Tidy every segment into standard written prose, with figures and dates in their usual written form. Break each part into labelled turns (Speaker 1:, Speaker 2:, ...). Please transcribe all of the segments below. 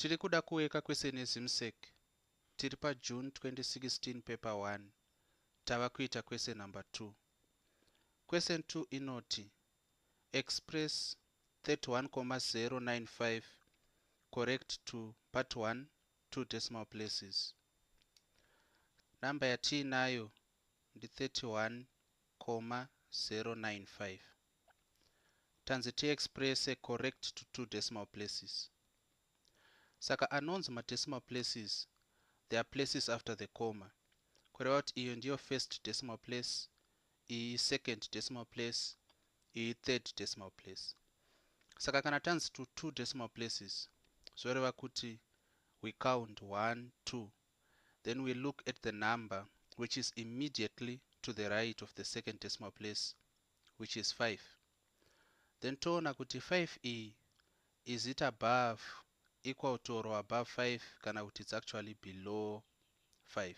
Speaker 1: Tiri kuda kuweka question yeZIMSEC. Tiri pa June 2016 paper 1. Tava kuita question number 2. Question 2 inoti express 31,095 correct to part 1 2 decimal places. Number yatiinayo ndi 31,095. Tanzi ti express correct to 2 decimal places. Saka anonzi ma decimal places, there are places after the comma. Kureva kuti iyo ndiyo first decimal place, iyi second decimal place, iyi third decimal place. Saka kana tanzi to 2 decimal places, zvoreva kuti we count 1, 2, then we look at the number which is immediately to the right of the second decimal place, which is 5. Then toona kuti 5 iyi, is it above, equal to or above 5, kana kuti it's actually below 5.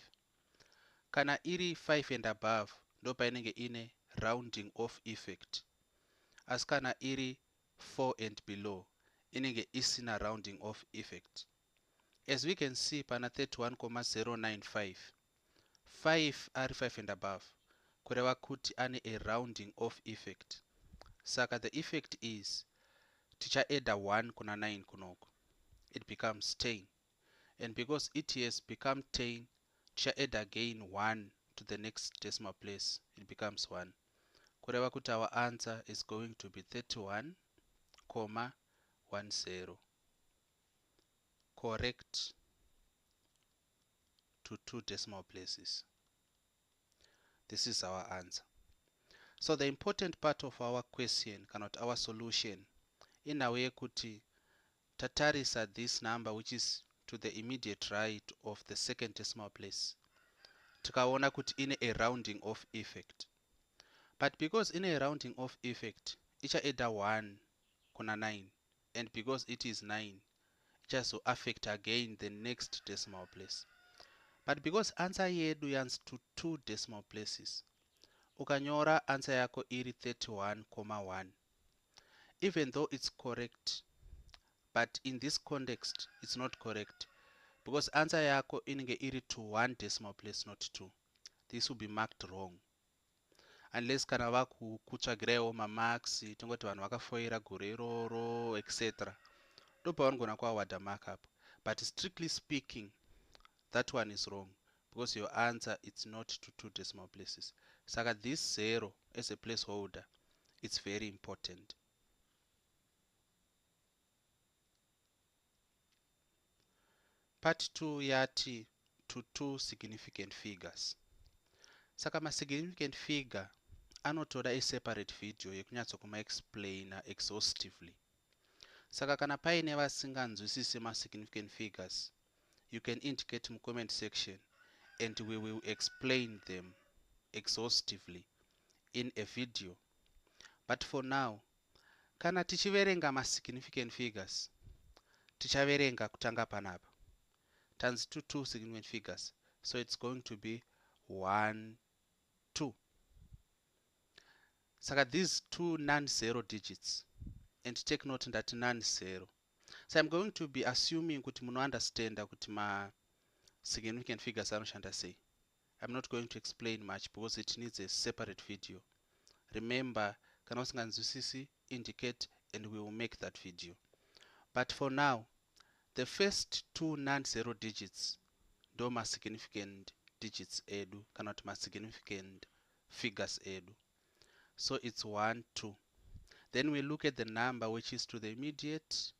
Speaker 1: Kana iri 5 and above, ndo painenge ine rounding off effect. As kana iri 4 and below, inenge isina rounding off effect. As we can see pana 31,095, 5 ari 5 and above, kureva kuti ane a rounding off effect. Saka the effect is ticha add 1 kuna 9 kunoko, it becomes 10, and because it has become 10, ticha add again 1 to the next decimal place, it becomes 1. Kureva kuti our answer is going to be 31,10 correct to 2 decimal places. This is our answer. So the important part of our question, cannot our solution, in a way kuti tatarisa this number which is to the immediate right of the second decimal place, tikaona kuti ine a rounding off effect. But because in a rounding off effect, icha add 1 kuna 9, and because it is 9, icha so affect again the next decimal place. But because answer yedu yans to 2 decimal places, ukanyora answer yako iri 31,1, even though it's correct, but in this context it's not correct, because answer yako inenge iri to 1 decimal place, not 2. This will be marked wrong. Unless kana vakutsvagirewo mamarks, tongoti vanhu vakafoira gore iroro etc, ndopavanogona kuawardha markup. But strictly speaking, that one is wrong, because your answer it's not to 2 decimal places. Saka this 0 as a placeholder, it's very important. Part 2 yati to 2 significant figures. Saka ma significant figure anotoda a separate video yekunyatso explainer exhaustively. Saka kana paine vasinganzwisisi ma significant figures, you can indicate in comment section and we will explain them exhaustively in a video. But for now, kana tichiverenga ma significant figures, tichaverenga kutanga panapa. Times 2 significant figures, so it's going to be 1, 2. Saka these 2 non-zero digits, and take note that non-zero. So I'm going to be assuming kuti muno understand kuti ma significant figures anoshanda sei. I'm not going to explain much because it needs a separate video. Remember, kana usinganzwisisi, indicate and we will make that video. But for now, the first 2 non-zero digits ndo ma significant digits edu, cannot ma significant figures edu. So it's 1, 2. Then we look at the number which is to the immediate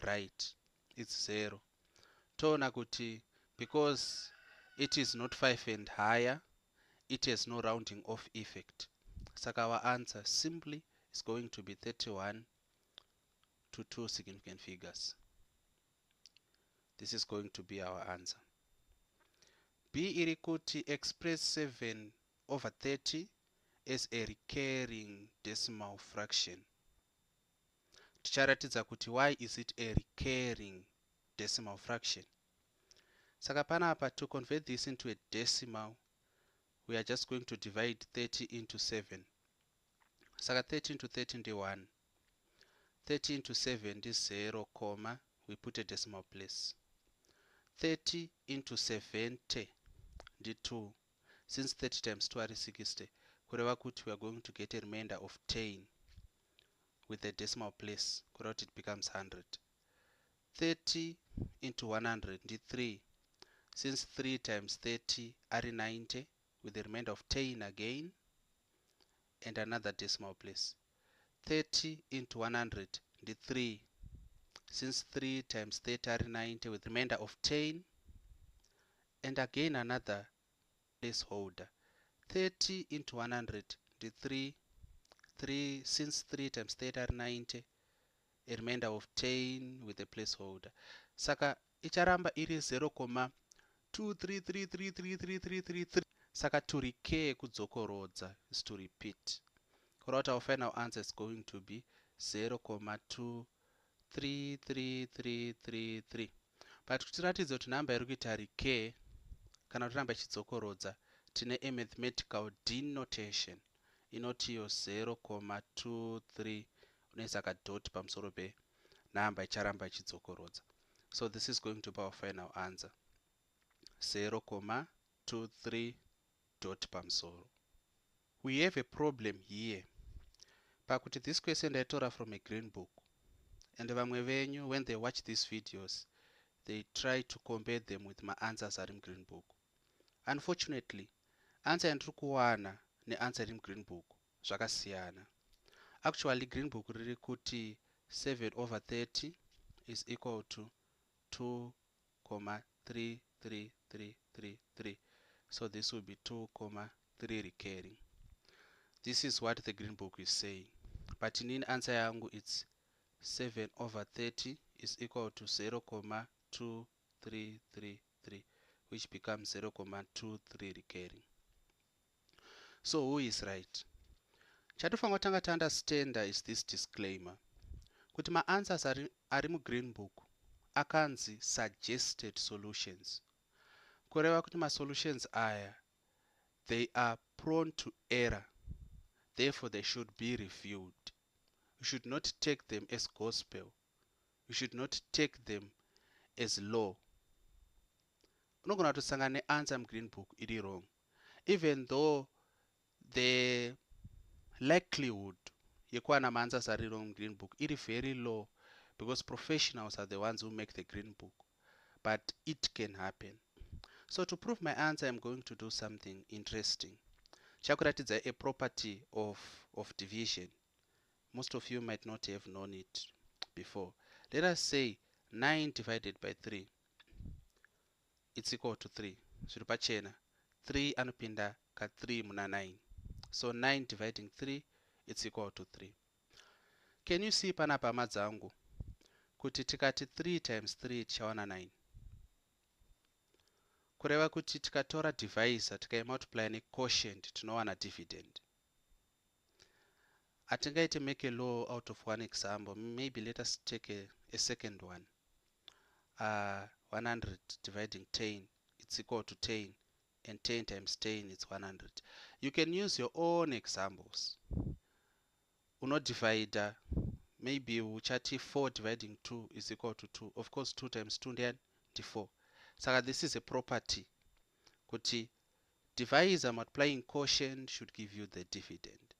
Speaker 1: right. It's 0. Toona kuti because it is not 5 and higher, it has no rounding off effect. Saka our answer simply is going to be 31 to 2 significant figures. This is going to be our answer. B iri kuti express 7 over 30 as a recurring decimal fraction. Ticharatidza kuti why is it a recurring decimal fraction. Saka panapa, to convert this into a decimal, we are just going to divide 30 into 7. Saka 30 into 30 ndi 1. 30 into 7 is 0, we put a decimal place. 30 into 70 ndi 2. Since 30 times 2 are 60, kureva kuti we are going to get a remainder of 10 with a decimal place, kureva kuti it becomes 100. 30 into 100 ndi 3. Since 3 times 30 are 90 with a remainder of 10 again and another decimal place. 30 into 100 ndi 3. Since 3 times 30 are 90 with remainder of 10 and again another placeholder. 30 into 100 ndi 3. 3 since 3 times 30 are 90, a remainder of 10 with a placeholder. Saka icharamba iri 0.2333333. Saka to recur kudzokorodza is to repeat. Correct, our final answer is going to be 0.233333. But kuti tiratidze kuti namba iri kuita recur kana kuti namba ichidzokorodza, tine a mathematical denotation inoti iyo 0.23 unoisa kadot pamusoro pe namba icharamba ichidzokorodza. So this is going to be our final answer, 0.23 dot pamusoro. We have a problem here. Pakuti this question ndaitora from a green book, and vamwe venyu when they watch these videos they try to compare them with my answers are in green book. Unfortunately, answer yandiri kuwana neanswer iri green book zvakasiyana. Actually green book riri kuti 7/30 is equal to 2,33333. So this will be 2,3 recurring. This is what the green book is saying. But in answer yangu it's 7/30 is equal to 0,2333, which becomes 0.23 recurring. So who is right? Chatofanwa tanga to understand is this disclaimer. Kuti ma answers ari mu green book akanzi suggested solutions. Kureva kuti ma solutions aya they are prone to error. Therefore they should be reviewed. You should not take them as gospel. You should not take them as law. Unogona kutosangana neanswer mu green book iri wrong, even though the likelihood yekuwana maanswers ari wrong mu green book iri very low, because professionals are the ones who make the green book, but it can happen. So to prove my answer, I'm going to do something interesting. Chakuratidza a property of division. Most of you might not have known it before. Let us say 9 divided by 3, it's equal to 3. Zviri pachena 3 anopinda ka 3 muna 9. So 9 dividing 3, it's equal to 3. Can you see panapa hama dzangu kuti tikati 3 times 3 tichawana 9. Kureva kuti tikatora divisor tikaimultiply nequotient tinowana dividend. Atingaite make a law out of one example. Maybe let us take a second one. 100 dividing 10, it's equal to 10, and 10 times 10 is 100. You can use your own examples. Uno divider, maybe uchati 4 dividing 2 is equal to 2. Of course 2 times 2 ndiani ndi 4. Saka this is a property kuti divisor multiplying quotient should give you the dividend.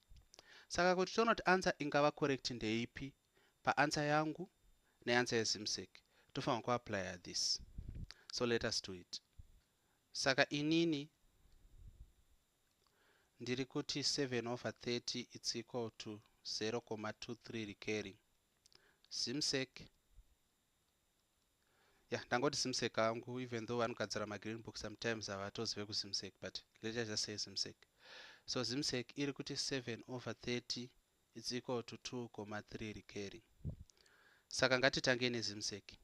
Speaker 1: Saka kuti tiona kuti answer ingava correct ndeipi pa answer yangu neanswer yeZimsek, tofanira kuapply this. So let us do it. Saka inini ndiri kuti 7/30 it's equal to 0.23 recurring. Zimsek, ndangoti Zimsek angu, even though vanogadzira ma green book sometimes havatozive kuZimsek, but let us just say Zimsek. So Zimsek iri kuti 7/30 it's equal to 2.3 recurring. Saka ngatitange neZimsek.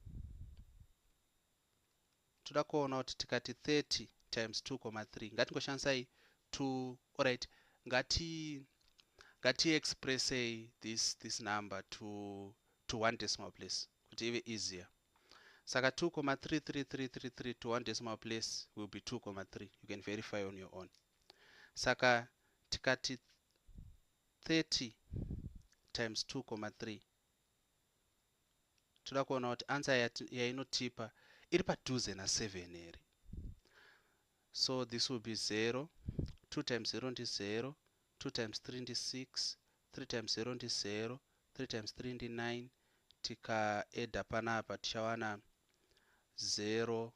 Speaker 1: Toda kuona kuti tikati 30 times 2.3 ngatingoshandisai 2. Alright, ngati express this number to one decimal place kuti ive easier. Saka 2.33333 to one decimal place will be 2.3. You can verify on your own. Saka tikati 30 times 2.3 toda kuona kuti answer yainotipa iri padhuze na7 here. So this will be 0, 2 times 0 ndi 0, 2 times 3 ndi 6, 3 times 0 ndi 0, 3 times 3 ndi 9. Tikaedha panapa tichawana 0,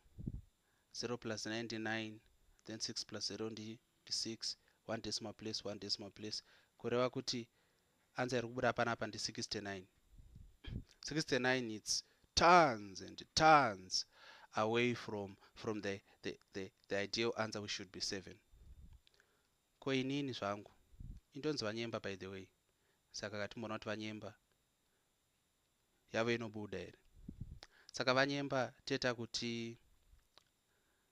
Speaker 1: 0 plus 9 ndi 9, then 6 plus 0 ndi 6, 1 decimal place, 1 decimal place. Kureva kuti answer iri kubuda panapa ndi 69. 69, it's tons and tons away from the ideal answer, which should be 7. Ko inini zvangu indonzi vanyemba, by the way. Saka katimbona kuti vanyemba yavo inobuda here. Saka vanyemba teta kuti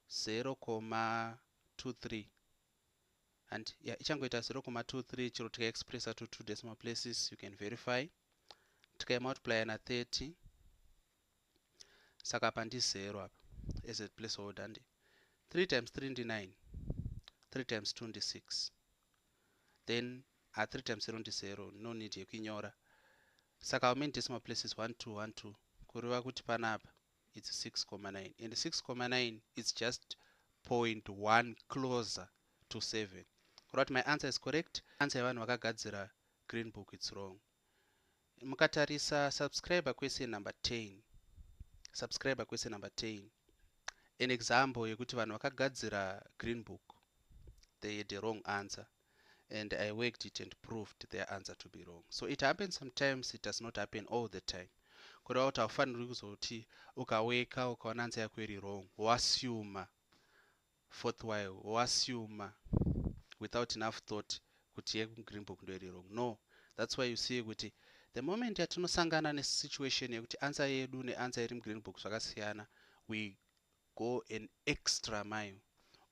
Speaker 1: 0,23 and ichangoita 0,23 chero tikaexpressa to 2 decimal places. You can verify. Tikaimultiply na 30, saka apa ndi 0 apa as a placeholder. Ndi 3 times 3 ndi 9, 3 times 2 ndi 6, then 3 times 0 ndi 0, no need yekuinyora. Saka how many decimal places? 1 2 1 2. Kureva kuti panapa it's 6,9, and 6,9 is just 0.1 closer to 7. Kureva kuti my answer is correct. Answer yavanhu vakagadzira green book, it's wrong. Mukatarisa subscriber question number 10. Subscriber question number 10. An example yekuti vanhu vakagadzira green book, they had a wrong answer, and I worked it and proved their answer to be wrong. So it happens sometimes, it does not happen all the time. Kureva kuti haufaniri kuzoti ukaweka ukaona answer yako iri wrong woassume forthwhile, woassume without enough thought kuti yegreen book ndo iri wrong. No, that's why you see kuti the moment yatinosangana nesituation yekuti answer yedu neanswer iri mugreen book zvakasiyana, we go an extra mile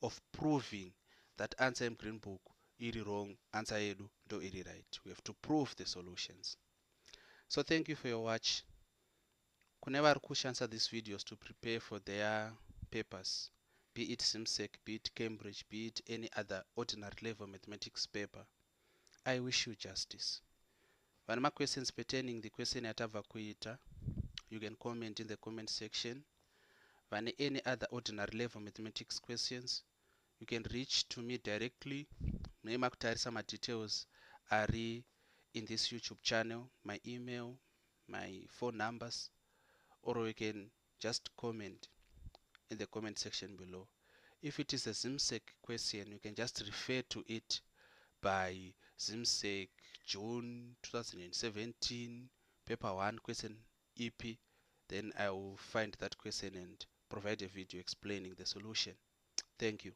Speaker 1: of proving that answer in green book iri wrong, answer yedu ndo iri right. We have to prove the solutions. So thank you for your watch. Kune vari kushandisa these videos to prepare for their papers, be it SIMSEC, be it Cambridge, be it any other ordinary level mathematics paper, I wish you justice. Vana questions pertaining the question yatabva kuita, you can comment in the comment section. Vane any other ordinary level mathematics questions, you can reach to me directly. Mnema kutarisa ma details ari in this YouTube channel, my email, my phone numbers, or you can just comment in the comment section below. If it is a SIMSEC question, you can just refer to it by SIMSEC June 2017 paper 1 question EP. Then I will find that question and provide a video explaining the solution. Thank you.